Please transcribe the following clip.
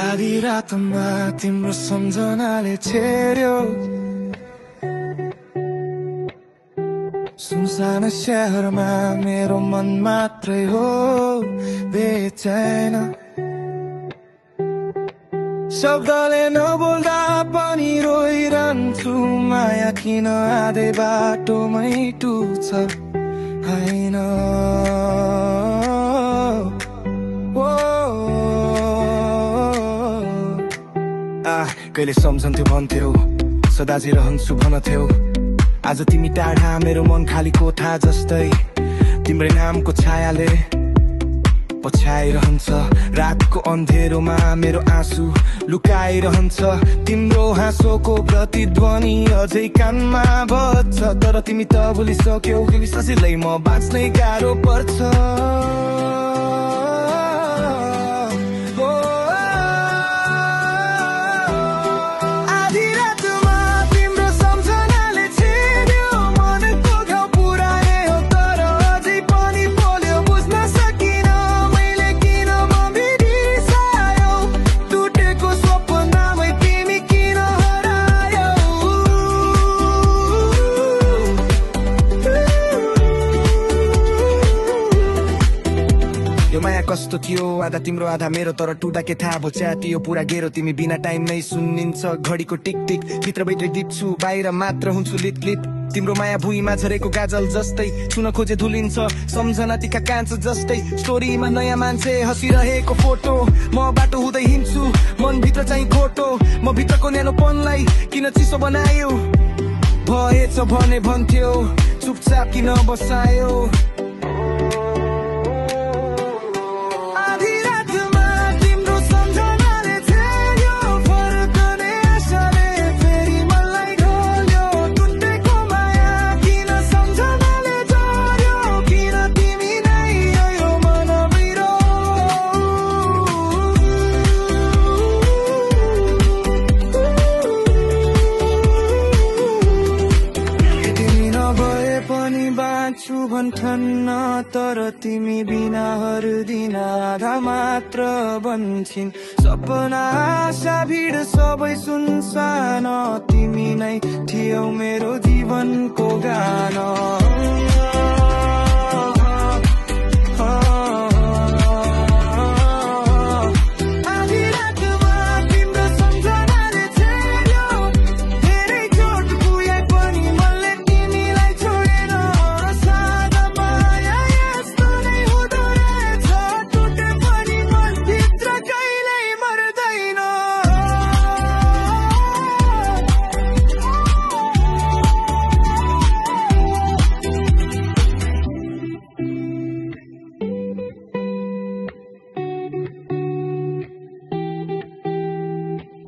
आधी रातमा तिम्रो सम्झनाले छेड्यो सुनसान शहरमा मेरो मन मात्रै हो बेचैन शब्दले नबोल्दा पनि रोइरहन्छु माया किन आधै बाटोमै टुट्छ हैन कहिले सम्झन्थ्यो भन्थ्यौ सदाझै रहन्छु भन्थ्यौ आज तिमी टाढा मेरो मन खाली कोठा जस्तै तिम्रै नामको छायाले पछ्याइरहन्छ रातको अन्धेरोमा मेरो आँसु लुकाइरहन्छ तिम्रो हाँसोको प्रतिध्वनि अझै कानमा बज्छ तर तिमी त भुलिसक्यौ सजिलै म बाँच्नै गाह्रो पर्छ कस्तो थियो आधा तिम्रो आधा मेरो तर टुटा के थाहा भो च्यातियो पुरा गेरो तिमी बिना टाइम नै सुनिन्छ घडीको टिक टिक भित्र बैठै दिप्छु बाहिर मात्र हुन्छु लिट लिट तिम्रो माया भुइँमा झरेको गाजल जस्तै छुन खोजे धुलिन्छ सम्झना तिका कान्छ जस्तै स्टोरीमा नयाँ मान्छे हँसिरहेको फोटो म बाटो हुँदै हिँड्छु मनभित्र चाहिँ खोटो म भित्रको न्यानोपनलाई किन चिसो बनायो भएछ भने भन्थ्यो चुपचाप किन बसायो भन्थन्न तर तिमी बिना हर दिन आधा मात्र बन्छिन् सपना आशा भिड सबै सुनसान तिमी नै थियौ मेरो जीवनको गाना